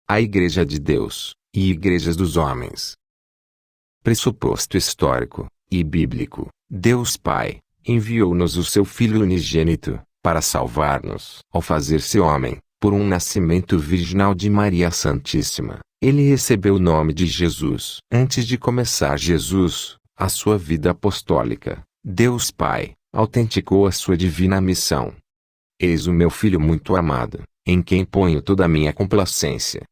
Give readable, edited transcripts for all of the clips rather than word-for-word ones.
a Igreja de Deus, e igrejas dos homens. Pressuposto histórico e bíblico: Deus Pai enviou-nos o seu Filho unigênito, para salvar-nos. Ao fazer-se homem, por um nascimento virginal de Maria Santíssima, ele recebeu o nome de Jesus. Antes de começar a sua vida apostólica, Deus Pai autenticou a sua divina missão. Eis o meu Filho muito amado, em quem ponho toda a minha complacência.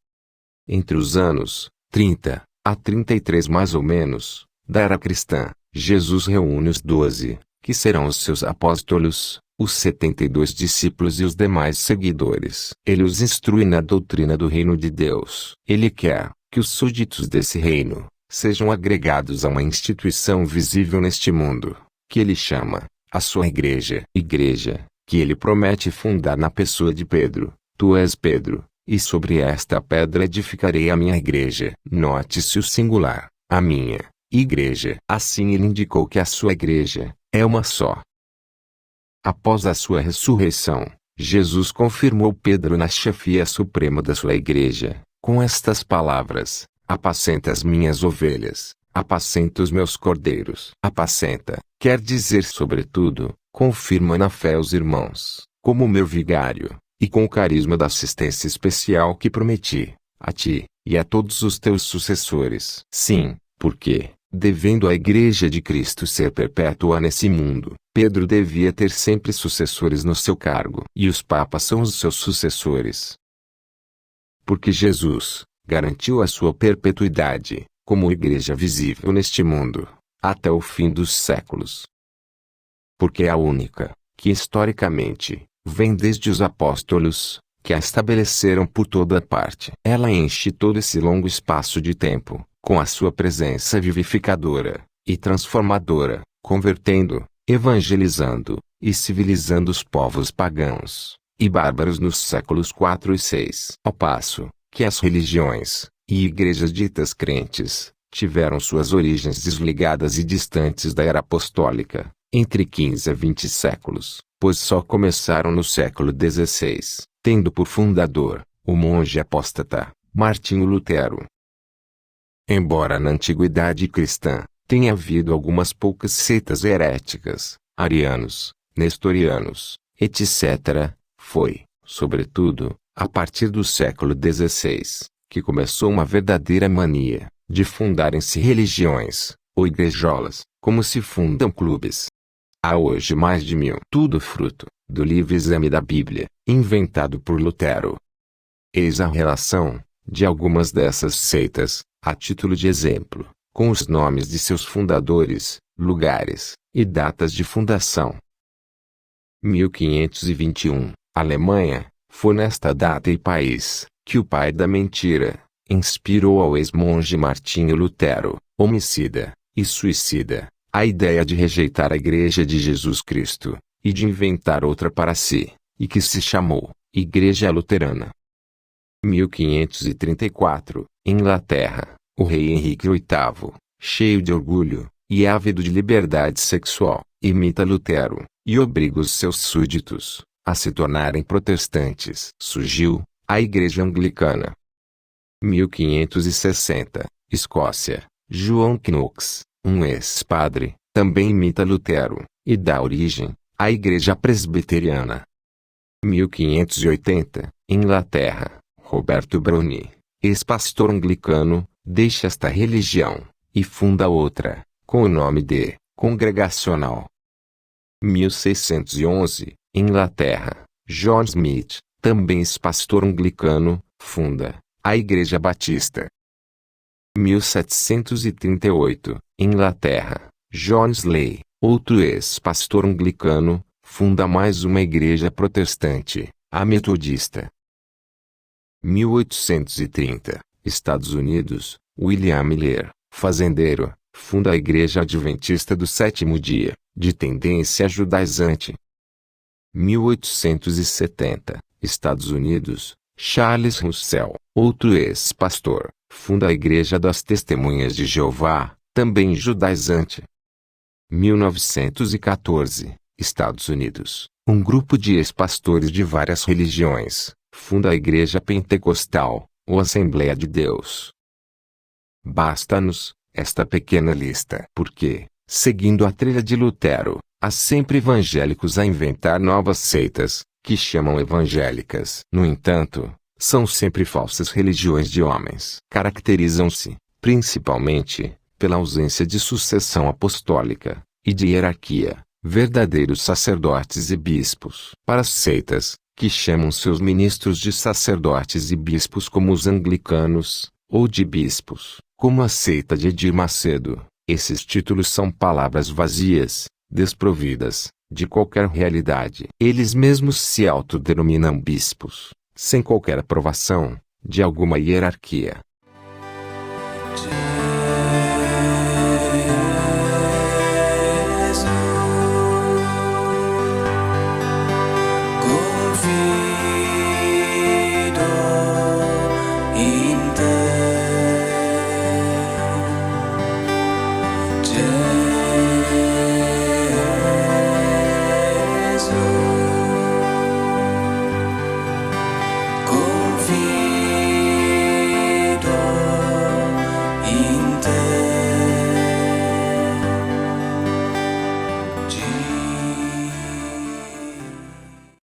Entre os anos 30 a 33 mais ou menos, da era cristã, Jesus reúne os 12, que serão os seus apóstolos, os 72 discípulos e os demais seguidores. Ele os instrui na doutrina do reino de Deus. Ele quer que os súditos desse reino sejam agregados a uma instituição visível neste mundo, que ele chama a sua igreja. Igreja, que ele promete fundar na pessoa de Pedro. Tu és Pedro, e sobre esta pedra edificarei a minha igreja. Note-se o singular, a minha igreja. Assim ele indicou que a sua igreja é uma só. Após a sua ressurreição, Jesus confirmou Pedro na chefia suprema da sua igreja, com estas palavras: apacenta as minhas ovelhas, apacenta os meus cordeiros. Apacenta, quer dizer sobretudo, confirma na fé os irmãos, como meu vigário, e com o carisma da assistência especial que prometi, a ti, e a todos os teus sucessores. Sim, porque, devendo a Igreja de Cristo ser perpétua nesse mundo, Pedro devia ter sempre sucessores no seu cargo. E os papas são os seus sucessores. Porque Jesus garantiu a sua perpetuidade, como igreja visível neste mundo, até o fim dos séculos. Porque é a única, que historicamente, vem desde os apóstolos, que a estabeleceram por toda parte. Ela enche todo esse longo espaço de tempo, com a sua presença vivificadora e transformadora, convertendo, evangelizando e civilizando os povos pagãos e bárbaros nos séculos 4 e 6. Ao passo que as religiões e igrejas ditas crentes tiveram suas origens desligadas e distantes da era apostólica, entre 15 a 20 séculos, pois só começaram no século XVI, tendo por fundador o monge apóstata Martinho Lutero. Embora na antiguidade cristã tenha havido algumas poucas seitas heréticas, arianos, nestorianos, etc., foi, sobretudo, a partir do século XVI, que começou uma verdadeira mania de fundarem-se religiões, ou igrejolas, como se fundam clubes. Há hoje mais de 1000. Tudo fruto do livre exame da Bíblia, inventado por Lutero. Eis a relação de algumas dessas seitas, a título de exemplo, com os nomes de seus fundadores, lugares e datas de fundação. 1521, Alemanha, foi nesta data e país que o pai da mentira inspirou ao ex-monge Martinho Lutero, homicida e suicida, a ideia de rejeitar a Igreja de Jesus Cristo e de inventar outra para si, e que se chamou Igreja Luterana. 1534, Inglaterra, o rei Henrique VIII, cheio de orgulho e ávido de liberdade sexual, imita Lutero e obriga os seus súditos a se tornarem protestantes. Surgiu a Igreja Anglicana. 1560, Escócia, João Knox, um ex-padre, também imita Lutero e dá origem à Igreja Presbiteriana. 1580, Inglaterra, Roberto Browne, ex-pastor anglicano, deixa esta religião e funda outra, com o nome de Congregacional. 1611, Inglaterra, John Smith, também ex-pastor anglicano, funda a Igreja Batista. 1738, Inglaterra, John Wesley, outro ex-pastor anglicano, funda mais uma igreja protestante, a Metodista. 1830, Estados Unidos, William Miller, fazendeiro, funda a Igreja Adventista do Sétimo Dia, de tendência judaizante. 1870, Estados Unidos, Charles Russell, outro ex-pastor, funda a Igreja das Testemunhas de Jeová, também judaizante. 1914, Estados Unidos, um grupo de ex-pastores de várias religiões, funda a Igreja Pentecostal, ou Assembleia de Deus. Basta-nos esta pequena lista, porque, seguindo a trilha de Lutero, há sempre evangélicos a inventar novas seitas, que chamam evangélicas. No entanto, são sempre falsas religiões de homens. Caracterizam-se, principalmente, pela ausência de sucessão apostólica e de hierarquia, verdadeiros sacerdotes e bispos. Para as seitas, que chamam seus ministros de sacerdotes e bispos como os anglicanos, ou de bispos, como a seita de Edir Macedo, esses títulos são palavras vazias, desprovidas de qualquer realidade. Eles mesmos se autodenominam bispos, sem qualquer aprovação de alguma hierarquia.